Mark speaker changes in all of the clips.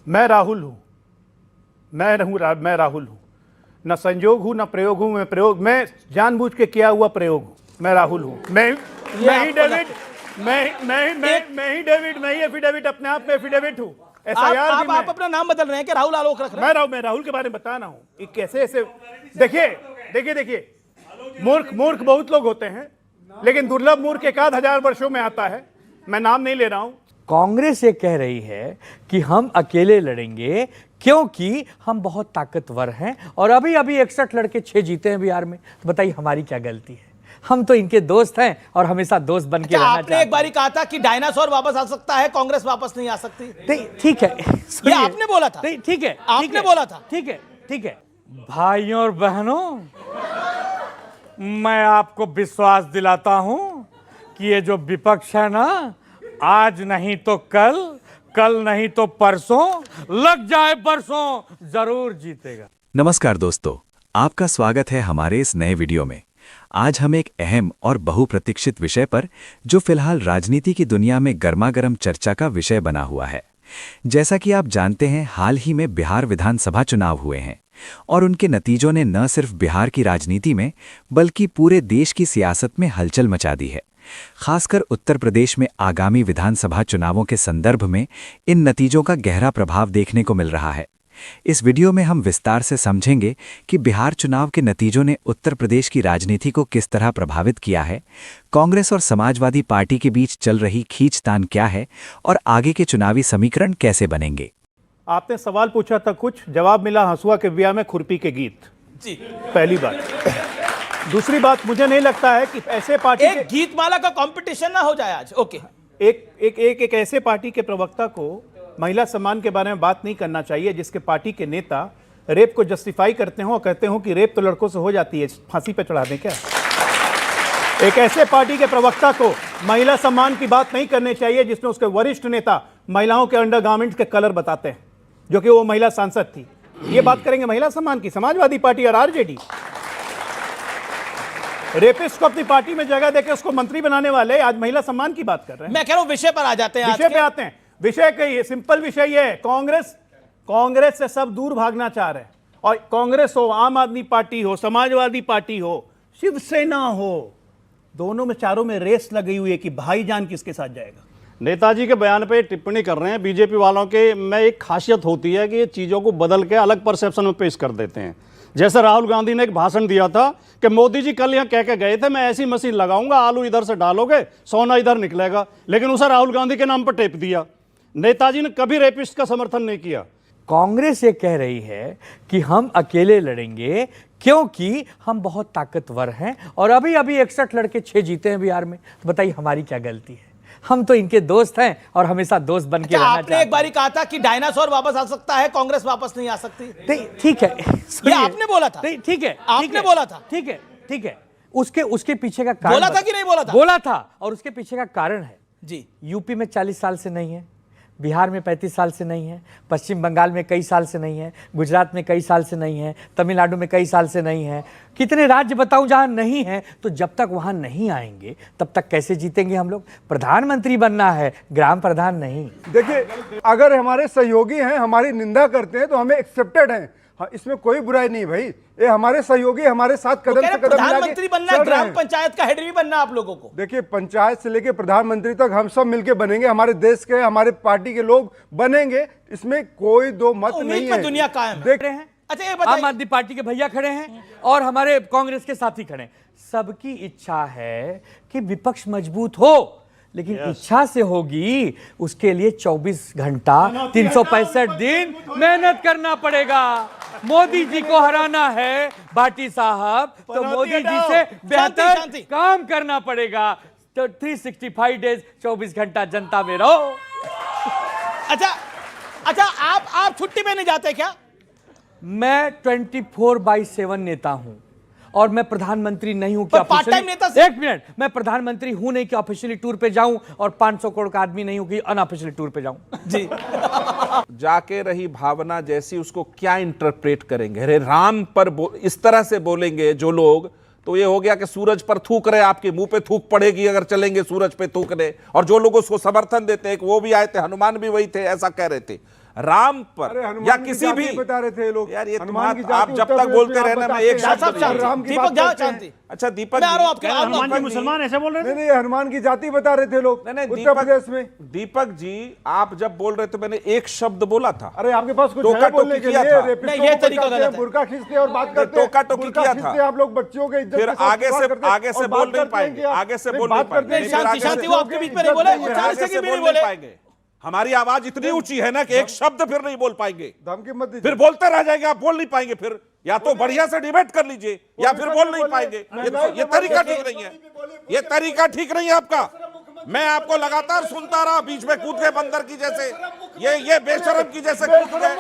Speaker 1: मैं राहुल हूं, मैं राहुल हूं, न संयोग हूं न प्रयोग हूं, मैं जानबूझ के किया हुआ प्रयोग हूं। मैं राहुल हूं, मैं ही एफिडेविट, अपने आप में एफिडेविट हूं।
Speaker 2: आप अपना नाम बदल रहे हैं कि राहुल आलोक रख रहे हैं?
Speaker 1: मैं राहुल के बारे में बता रहा हूं कि कैसे ऐसे। देखिए मूर्ख बहुत लोग होते हैं, लेकिन दुर्लभ मूर्ख एक आध हजार वर्षों में आता है। मैं नाम नहीं ले रहा हूं।
Speaker 3: कांग्रेस ये कह रही है कि हम अकेले लड़ेंगे क्योंकि हम बहुत ताकतवर हैं और अभी 61 लड़के 6 जीते हैं बिहार में। तो बताइए हमारी क्या गलती है? हम तो इनके दोस्त हैं और हमेशा दोस्त बन के रहना चाहते हैं।
Speaker 2: आपने एक बारी कहा था कि डायनासोर वापस आ सकता है, कांग्रेस वापस नहीं आ सकती।
Speaker 3: नहीं, ठीक है,
Speaker 2: ये आपने बोला था।
Speaker 3: नहीं, ठीक है,
Speaker 2: आपने बोला था।
Speaker 3: ठीक है भाइयों और बहनों, मैं आपको विश्वास दिलाता हूं कि ये जो विपक्ष है ना, आज नहीं तो कल नहीं तो परसों, लग जाए परसों जरूर जीतेगा।
Speaker 4: नमस्कार दोस्तों, आपका स्वागत है हमारे इस नए वीडियो में। आज हम एक अहम और बहुप्रतीक्षित विषय पर, जो फिलहाल राजनीति की दुनिया में गर्मागर्म चर्चा का विषय बना हुआ है। जैसा कि आप जानते हैं, हाल ही में बिहार विधानसभा चुनाव हुए हैं और उनके नतीजों ने न सिर्फ बिहार की राजनीति में बल्कि पूरे देश की सियासत में हलचल मचा दी है। खासकर उत्तर प्रदेश में आगामी विधानसभा चुनावों के संदर्भ में इन नतीजों का गहरा प्रभाव देखने को मिल रहा है। इस वीडियो में हम विस्तार से समझेंगे कि बिहार चुनाव के नतीजों ने उत्तर प्रदेश की राजनीति को किस तरह प्रभावित किया है, कांग्रेस और समाजवादी पार्टी के बीच चल रही खींचतान क्या है और आगे के चुनावी समीकरण कैसे बनेंगे।
Speaker 1: आपने सवाल पूछा था, कुछ जवाब मिला हंसुआ के ब्याह में खुरपी के गीत जी। पहली बात। दूसरी बात, मुझे नहीं लगता है कि ऐसे पार्टी
Speaker 2: एक गीतमाला का कंपटीशन ना हो जाए आज। ओके,
Speaker 1: एक ऐसे पार्टी के प्रवक्ता को महिला सम्मान के बारे में बात नहीं करना चाहिए जिसके पार्टी के नेता रेप को जस्टिफाई करते हो और कहते हो कि रेप तो लड़कों से हो जाती है, फांसी पे चढ़ा दें क्या? एक ऐसे पार्टी के प्रवक्ता को महिला सम्मान की बात नहीं करनी चाहिए जिसमें उसके वरिष्ठ नेता महिलाओं के अंडरगारमेंट्स के कलर बताते हैं, जो कि वो महिला सांसद थी। ये बात करेंगे महिला सम्मान की समाजवादी पार्टी और आरजेडी। रेपिस्ट को अपनी पार्टी में जगह देकर उसको मंत्री बनाने वाले आज महिला सम्मान की बात कर रहे हैं।
Speaker 2: मैं कह रहा हूं विषय पर आ जाते हैं।
Speaker 1: विषय पे आते हैं। विषय का ये सिंपल विषय ये है, कांग्रेस से सब दूर भागना चाह रहे हैं। और कांग्रेस हो, आम आदमी पार्टी हो, समाजवादी पार्टी हो, शिवसेना हो, दोनों में चारों में रेस लगी हुई है कि भाईजान किसके साथ जाएगा।
Speaker 5: नेताजी के बयान पे टिप्पणी कर रहे हैं बीजेपी वालों के में एक खासियत होती है कि ये चीज़ों को बदल के अलग परसेप्शन में पेश कर देते हैं। जैसे राहुल गांधी ने एक भाषण दिया था कि मोदी जी कल यहाँ कह के गए थे, मैं ऐसी मशीन लगाऊंगा, आलू इधर से डालोगे सोना इधर निकलेगा, लेकिन उसे राहुल गांधी के नाम पर टेप दिया। नेताजी ने कभी रेपिस्ट का समर्थन नहीं किया।
Speaker 3: कांग्रेस ये कह रही है कि हम अकेले लड़ेंगे क्योंकि हम बहुत ताकतवर हैं और अभी 61 लड़के 6 जीते हैं बिहार में। तो बताइए हमारी क्या गलती है? हम तो इनके दोस्त हैं और हमेशा दोस्त बन के रहना चाहते हैं।
Speaker 2: आपने एक बारी कहा था कि डायनासोर वापस आ सकता है, कांग्रेस वापस नहीं आ सकती।
Speaker 3: नहीं, ठीक है,
Speaker 2: ये आपने बोला था।
Speaker 3: नहीं, ठीक है,
Speaker 2: आपने बोला था।
Speaker 3: ठीक है। उसके पीछे का कारण
Speaker 2: बोला था कि नहीं बोला था?
Speaker 3: बोला था, और उसके पीछे का कारण है
Speaker 2: जी।
Speaker 3: यूपी में 40 साल से नहीं है, बिहार में 35 साल से नहीं है, पश्चिम बंगाल में कई साल से नहीं है, गुजरात में कई साल से नहीं है, तमिलनाडु में कई साल से नहीं है। कितने राज्य बताऊं जहां नहीं है? तो जब तक वहां नहीं आएंगे तब तक कैसे जीतेंगे हम लोग? प्रधानमंत्री बनना है, ग्राम प्रधान नहीं।
Speaker 6: देखिए, अगर हमारे सहयोगी हैं, हमारी निंदा करते हैं तो हमें एक्सेप्टेड हैं। हाँ, इसमें कोई बुराई नहीं भाई। ये हमारे सहयोगी हमारे साथ कदम से कदम
Speaker 2: प्रधानमंत्री बनना, ग्राम पंचायत का हेड भी बनना आप लोगों को।
Speaker 6: देखिए, पंचायत से लेके प्रधानमंत्री तक हम सब मिलके बनेंगे, हमारे देश के हमारे पार्टी के लोग बनेंगे, इसमें कोई दो मत नहीं है।
Speaker 2: दुनिया कायम
Speaker 3: देख रहे हैं। अच्छा, ये बताइए, आम आदमी पार्टी के भैया खड़े हैं और हमारे कांग्रेस के साथी खड़े हैं। सबकी इच्छा है कि विपक्ष मजबूत हो, लेकिन इच्छा से होगी उसके लिए 24 घंटा 365 दिन मेहनत करना पड़ेगा। मोदी जी को हराना है भाटी साहब, तो मोदी जी से बेहतर काम करना पड़ेगा। तो 365 डेज 24 घंटा जनता में रहो।
Speaker 2: अच्छा, आप छुट्टी पे नहीं जाते क्या?
Speaker 3: मैं 24/7 नेता हूं और मैं प्रधानमंत्री नहीं हूं कि
Speaker 2: पार्ट टाइम नेता से...
Speaker 3: एक मिनट, मैं प्रधानमंत्री हूं नहीं कि ऑफिशियली टूर पे जाऊं और 500 करोड़ का आदमी नहीं हूं कि अनऑफिशियली टूर पे जाऊं। जी।
Speaker 7: जाके रही भावना जैसी, उसको क्या इंटरप्रेट करेंगे? अरे राम पर इस तरह से बोलेंगे जो लोग, तो ये हो गया कि सूरज पर थूक रहे, आपके मुंह पे थूक पड़ेगी अगर चलेंगे सूरज पे थूकने। और जो लोग उसको समर्थन देते हैं, वो भी आए थे, हनुमान भी वही थे, ऐसा कह रहे थे। राम पर
Speaker 6: अरे हनुमान
Speaker 7: या
Speaker 6: की
Speaker 7: किसी
Speaker 6: जाति
Speaker 7: भी
Speaker 6: बता रहे थे लोग।
Speaker 7: यार ये
Speaker 6: हनुमान की
Speaker 7: तुम्हारा आप
Speaker 6: जाति
Speaker 7: जब
Speaker 6: उत्तर
Speaker 7: तक
Speaker 6: प्रदेश
Speaker 7: बोलते
Speaker 6: में आप
Speaker 7: रहना मैं
Speaker 6: बताते
Speaker 7: एक
Speaker 6: हैं।
Speaker 7: शब्द
Speaker 2: साहब,
Speaker 7: नहीं-
Speaker 6: राम की
Speaker 2: दीपक
Speaker 6: बात
Speaker 2: जाओ
Speaker 6: करते हैं।
Speaker 2: शांति।
Speaker 7: अच्छा दीपक
Speaker 2: मैं आ रहा हूं
Speaker 7: जी,
Speaker 2: आपके आप
Speaker 5: हनुमान जी
Speaker 2: दीपक
Speaker 5: मुसलमान ऐसे बोल रहे थे?
Speaker 6: नहीं हनुमान की जाति बता रहे थे लोग
Speaker 7: नहीं
Speaker 6: उत्तर
Speaker 7: दीपक
Speaker 6: प्रदेश में।
Speaker 7: दीपक जी आप जब बोल रहे थे मैंने एक शब्द बोला था।
Speaker 6: अरे आपके पास कुछ
Speaker 7: टोका
Speaker 6: है बोलने
Speaker 7: टोकी
Speaker 6: के
Speaker 7: किया
Speaker 6: लिए?
Speaker 7: था।
Speaker 6: रेपिस्टों
Speaker 2: नहीं, ये
Speaker 6: को
Speaker 2: तरीका
Speaker 6: बचाते
Speaker 2: गलत
Speaker 6: हैं,
Speaker 2: है।
Speaker 6: बुर्का खींचते हैं और बात करते हैं।
Speaker 7: टोका टोकी
Speaker 6: बुर्का
Speaker 7: किया
Speaker 6: खींचते
Speaker 7: था।
Speaker 6: हैं आप लोग बच्चियों के इज्जत
Speaker 7: फिर
Speaker 6: के साथ
Speaker 7: आगे
Speaker 6: सवाल
Speaker 7: से
Speaker 6: करते हैं
Speaker 7: आगे से
Speaker 6: और
Speaker 7: बोल
Speaker 6: बात
Speaker 7: नहीं
Speaker 6: करते हैं
Speaker 7: पाएंगे,
Speaker 6: कि आप-
Speaker 7: आगे से
Speaker 6: नहीं,
Speaker 7: बोल नहीं
Speaker 6: बात करते
Speaker 7: पाएंगे।
Speaker 6: हैं
Speaker 2: शांति
Speaker 6: कि
Speaker 2: शांति, वो आपके बीच में नहीं
Speaker 6: इज्जत
Speaker 2: बोले,
Speaker 6: नहीं
Speaker 2: वो
Speaker 6: है।
Speaker 2: चार
Speaker 7: आगे से
Speaker 2: सेकंड भी
Speaker 7: बोल
Speaker 2: नहीं
Speaker 7: नहीं
Speaker 2: बोले।
Speaker 7: पाएंगे। हमारी आवाज इतनी ऊंची है ना कि एक शब्द फिर नहीं बोल पाएंगे।
Speaker 6: धमकी मत दीजिए।
Speaker 7: फिर बोलते रह जाएंगे, आप बोल नहीं पाएंगे। फिर या तो बढ़िया से डिबेट कर लीजिए या फिर बोल नहीं पाएंगे। ये तरीका ठीक नहीं है, ये तरीका ठीक नहीं है आपका। मैं आपको लगातार सुनता रहा, बीच में कूद गए बंदर की जैसे, ये बेशरम की जैसे कूद गए,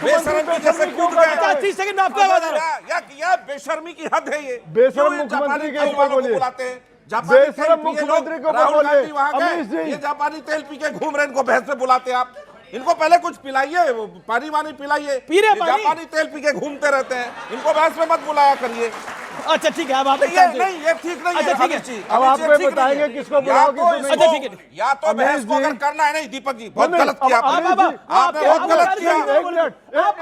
Speaker 7: बेशरम की जैसे कूद गए।
Speaker 2: 30 सेकंड में आपको आवाज आ रहा है।
Speaker 7: या बेशर्मी की हद है ये।
Speaker 6: बेशरम
Speaker 7: क्यों ये
Speaker 6: मुख्यमंत्री
Speaker 7: जापानी
Speaker 6: के
Speaker 7: तेल
Speaker 6: ऊपर
Speaker 7: वालों को
Speaker 6: बोलिए।
Speaker 7: बुलाते हैं? जापानी
Speaker 6: बेशरम
Speaker 7: तेल पिए
Speaker 6: मुख्यमंत्री
Speaker 7: लोग,
Speaker 6: के ऊपर
Speaker 7: राहुल
Speaker 6: बोलिए।
Speaker 7: गांधी वहां
Speaker 6: अमित
Speaker 7: गए,
Speaker 6: जी।
Speaker 7: ये जापानी तेल पी के घूम रहे, इनको भैंस पे बुलाते हैं आप। इनको पहले कुछ पिलाइए, पानी वानी पिलाइए।
Speaker 2: पी रहे
Speaker 7: ये
Speaker 2: पानी?
Speaker 7: जापानी तेल पी के घूमते रहते हैं, इनको भैंस पे मत बुलाया करिए।
Speaker 2: अच्छा ठीक है, अब आप
Speaker 7: ये नहीं, ये ठीक नहीं है।
Speaker 2: अच्छा, ठीक है।
Speaker 7: अमित जी,
Speaker 6: अब
Speaker 7: अमित
Speaker 6: आप
Speaker 7: जी,
Speaker 6: हमें
Speaker 7: ठीक नहीं
Speaker 6: बताएंगे
Speaker 7: है।
Speaker 6: किसको
Speaker 7: या
Speaker 6: बुलाओ,
Speaker 7: तो
Speaker 6: किसको
Speaker 7: इसको-
Speaker 6: नहीं।
Speaker 2: अच्छा, ठीक है।
Speaker 7: या तो
Speaker 6: अमित
Speaker 7: बहस को
Speaker 6: जी।
Speaker 7: अगर करना है, नहीं दीपक जी बहुत
Speaker 6: नहीं,
Speaker 7: गलत किया
Speaker 6: अब
Speaker 7: आपने।
Speaker 6: अमित जी,
Speaker 7: आपने बहुत गलत किया।
Speaker 6: एक मिनट,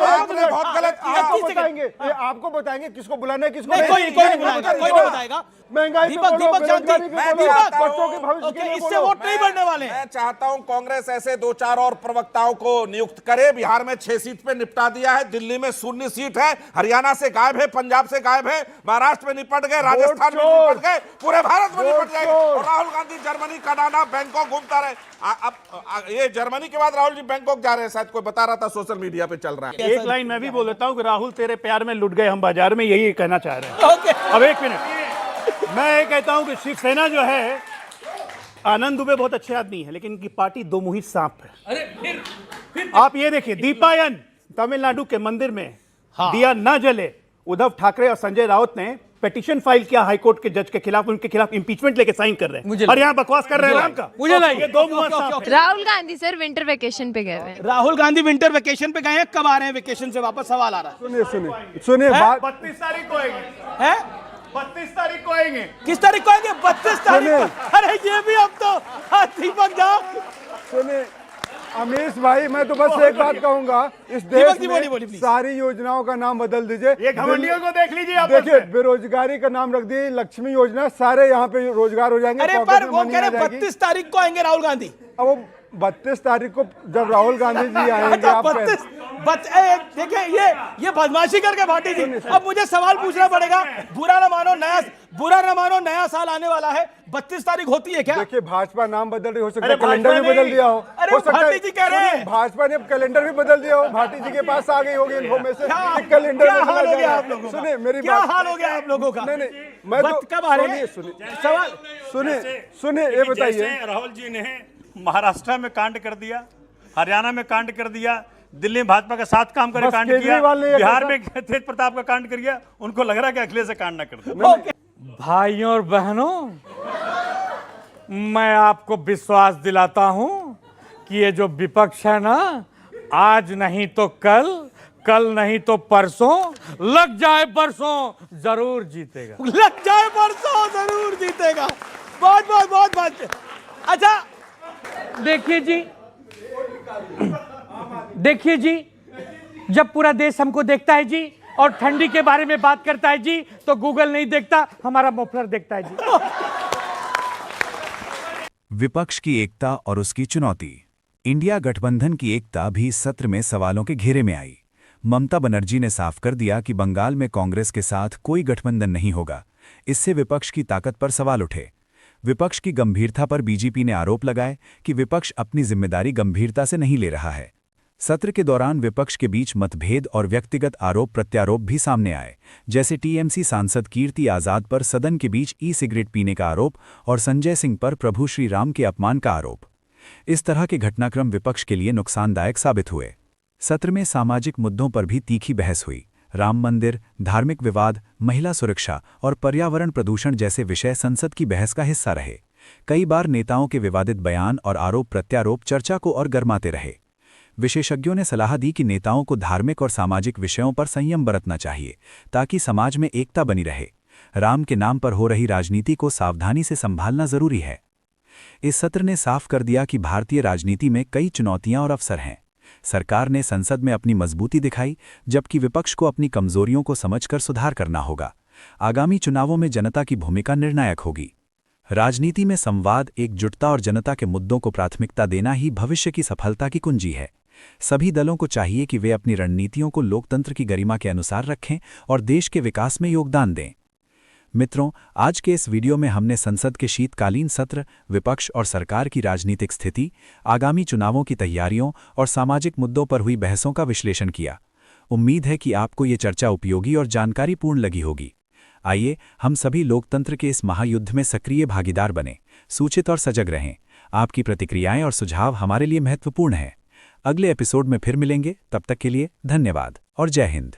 Speaker 7: आपने बहुत गलत किया।
Speaker 6: आपको बताएंगे, ये आपको बताएंगे किसको बुलाना है, किसको
Speaker 2: नहीं,
Speaker 6: नहीं।
Speaker 2: कोई नहीं बुलाएगा, कोई नहीं बताएगा।
Speaker 6: महंगाई पे
Speaker 2: दीपक
Speaker 6: बोलो,
Speaker 2: दीपक शांति,
Speaker 6: बेरोजगारी पे
Speaker 7: मैं
Speaker 6: बोलो,
Speaker 7: चाहता हूं-
Speaker 6: बच्चों के भविष्य के
Speaker 2: ओके,
Speaker 6: लिए
Speaker 2: इससे
Speaker 6: बोलो।
Speaker 2: वोट नहीं बढ़ने वाले हैं।
Speaker 7: मैं चाहता हूं कांग्रेस ऐसे 2-4 और प्रवक्ताओं को नियुक्त करे। बिहार में 6 सीट पे निपटा दिया है, दिल्ली में 0 सीट है, हरियाणा से गायब है, पंजाब से गायब है, महाराष्ट्र में निपट गए, राजस्थान में
Speaker 6: चोर।
Speaker 7: निपट गए, पूरे भारत में
Speaker 6: वोट
Speaker 7: निपट जाएंगे।
Speaker 6: चोर।
Speaker 7: और Rahul Gandhi Germany, Canada, Bangkok घूमता रहे। अब ये जर्मनी के बाद राहुल जी बैंकॉक जा रहे हैं, शायद कोई बता रहा था, सोशल मीडिया पे चल रहा है।
Speaker 1: एक लाइन मैं भी बोल देता हूँ कि राहुल तेरे प्यार में लुट गए हम बाजार में, यही कहना चाह रहे हैं।
Speaker 2: ओके,
Speaker 1: अब एक मिनट, मैं ये कहता हूं कि शिवसेना जो है, आनंद दुबे बहुत अच्छे आदमी है, लेकिन इनकी पार्टी दो मुहित सांप है। आप ये देखिए, दीपायन तमिलनाडु के मंदिर में दिया न जले, उद्धव ठाकरे और संजय राउत ने पिटीशन फाइल किया हाईकोर्ट के जज के खिलाफ, उनके खिलाफ इंपीचमेंट लेके साइन कर रहे हैं, और यहाँ बकवास कर रहे हैं राम का।
Speaker 3: मुझे लगा-
Speaker 1: ये दो मुहित सांप है।
Speaker 8: Rahul Gandhi sir winter vacation पे गए हुए हैं।
Speaker 2: राहुल गांधी विंटर वेकेशन पे गए हैं, कब आ रहे हैं वेकेशन से वापस? सवाल आ रहा
Speaker 6: सुनिए बात
Speaker 1: 32 तारीख को आएंगे,
Speaker 2: है।
Speaker 1: 32 तारीख को आएंगे।
Speaker 2: किस तारीख को आएंगे? 32 तारीख को। अरे ये भी अब तो दीपक जाओ।
Speaker 6: सुनिए अमीश भाई, मैं तो बस एक बात कहूंगा, इस
Speaker 2: दीपक
Speaker 6: देश
Speaker 2: जी,
Speaker 6: में
Speaker 2: बोलिए, प्लीज।
Speaker 6: सारी योजनाओं का नाम बदल दीजिए।
Speaker 1: ये घमंडियों को देख लीजिए आप।
Speaker 6: देखिए, बेरोजगारी का नाम रख दिए लक्ष्मी योजना, सारे यहाँ पे रोजगार हो जाएंगे।
Speaker 2: अरे
Speaker 6: पॉकेट
Speaker 2: पर
Speaker 6: में
Speaker 2: वो
Speaker 6: मनी
Speaker 2: कह
Speaker 6: आ
Speaker 2: रहे
Speaker 6: जाएगी।
Speaker 2: 32 तारीख को आएंगे राहुल गांधी।
Speaker 6: अब वो 32 तारीख को जब राहुल गांधी जी आएंगे,
Speaker 2: अच्छा,
Speaker 6: आप
Speaker 2: 32 देखिए, ये बदमाशी करके भाटी जी। अब मुझे सवाल पूछना पड़ेगा, बुरा ना मानो नया साल आने वाला है, 32 तारीख होती है क्या?
Speaker 6: देखिए, भाजपा नाम बदल रही हो सकता
Speaker 1: अरे
Speaker 6: है, कैलेंडर भी
Speaker 1: भाजपा
Speaker 6: बदल
Speaker 1: नहीं।
Speaker 6: दिया हो।
Speaker 2: अरे
Speaker 6: हो सकता है-
Speaker 2: भाटी जी कह रहे हैं।
Speaker 6: भाजपा ने अब कैलेंडर भी बदल दिया हो, भाटी जी के पास आ गई होगी इन्फॉर्मेशन कि कैलेंडर
Speaker 2: क्या
Speaker 6: बदला
Speaker 2: हाल हो गया
Speaker 6: जाएगा।
Speaker 2: आप लोगों का?
Speaker 6: सुनिए मेरी
Speaker 2: क्या
Speaker 6: बात,
Speaker 2: हाल हो गया आप लोगों का?
Speaker 6: नहीं मैं तो
Speaker 2: कब आ रहे हैं?
Speaker 6: सुनिए
Speaker 2: सवाल
Speaker 6: सुनिए ये बताइए,
Speaker 5: जैसे राहुल जी ने महाराष्ट्र में कांड कर दिया, हरियाणा में कांड कर दिया, दिल्ली में भाजपा का साथ काम करे
Speaker 6: बस
Speaker 5: कांड किया,
Speaker 6: केजरीवाल ने ये
Speaker 5: बिहार
Speaker 6: कहा।
Speaker 5: में तेज प्रताप का कांड कर दिया, उनको लग रहा है कि अखिलेश से कांड ना कर दे।
Speaker 3: भाइयों और बहनों, मैं आपको विश्वास दिलाता हूं कि ये जो विपक्ष है ना, आज नहीं तो कल नहीं तो परसों, लग जाए परसों जरूर जीतेगा।
Speaker 2: लग जाए परसों जरूर जीतेगा। बहुत। अच्छा
Speaker 3: देखिए जी, जब पूरा देश हमको देखता है जी और ठंडी के बारे में बात करता है जी, तो गूगल नहीं देखता, हमारा मफलर देखता है जी।
Speaker 4: विपक्ष की एकता और उसकी चुनौती। इंडिया गठबंधन की एकता भी इस सत्र में सवालों के घेरे में आई। ममता बनर्जी ने साफ कर दिया कि बंगाल में कांग्रेस के साथ कोई गठबंधन नहीं होगा। इससे विपक्ष की ताकत पर सवाल उठे। विपक्ष की गंभीरता पर बीजेपी ने आरोप लगाए कि विपक्ष अपनी जिम्मेदारी गंभीरता से नहीं ले रहा है। सत्र के दौरान विपक्ष के बीच मतभेद और व्यक्तिगत आरोप प्रत्यारोप भी सामने आए, जैसे टीएमसी सांसद कीर्ति आजाद पर सदन के बीच ई सिगरेट पीने का आरोप और संजय सिंह पर प्रभु श्री राम के अपमान का आरोप। इस तरह के घटनाक्रम विपक्ष के लिए नुकसानदायक साबित हुए। सत्र में सामाजिक मुद्दों पर भी तीखी बहस हुई। राम मंदिर, धार्मिक विवाद, महिला सुरक्षा और पर्यावरण प्रदूषण जैसे विषय संसद की बहस का हिस्सा रहे। कई बार नेताओं के विवादित बयान और आरोप प्रत्यारोप चर्चा को और गरमाते रहे। विशेषज्ञों ने सलाह दी कि नेताओं को धार्मिक और सामाजिक विषयों पर संयम बरतना चाहिए, ताकि समाज में एकता बनी रहे। राम के नाम पर हो रही राजनीति को सावधानी से संभालना जरूरी है। इस सत्र ने साफ कर दिया कि भारतीय राजनीति में कई चुनौतियां और अवसर हैं। सरकार ने संसद में अपनी मजबूती दिखाई, जबकि विपक्ष को अपनी कमजोरियों को समझकर सुधार करना होगा। आगामी चुनावों में जनता की भूमिका निर्णायक होगी। राजनीति में संवाद, एकजुटता और जनता के मुद्दों को प्राथमिकता देना ही भविष्य की सफलता की कुंजी है। सभी दलों को चाहिए कि वे अपनी रणनीतियों को लोकतंत्र की गरिमा के अनुसार रखें और देश के विकास में योगदान दें। मित्रों, आज के इस वीडियो में हमने संसद के शीतकालीन सत्र, विपक्ष और सरकार की राजनीतिक स्थिति, आगामी चुनावों की तैयारियों और सामाजिक मुद्दों पर हुई बहसों का विश्लेषण किया। उम्मीद है कि आपको ये चर्चा उपयोगी और जानकारीपूर्ण लगी होगी। आइए हम सभी लोकतंत्र के इस महायुद्ध में सक्रिय भागीदार बने, सूचित और सजग रहें। आपकी प्रतिक्रियाएं और सुझाव हमारे लिए महत्वपूर्ण हैं। अगले एपिसोड में फिर मिलेंगे, तब तक के लिए धन्यवाद और जय हिंद।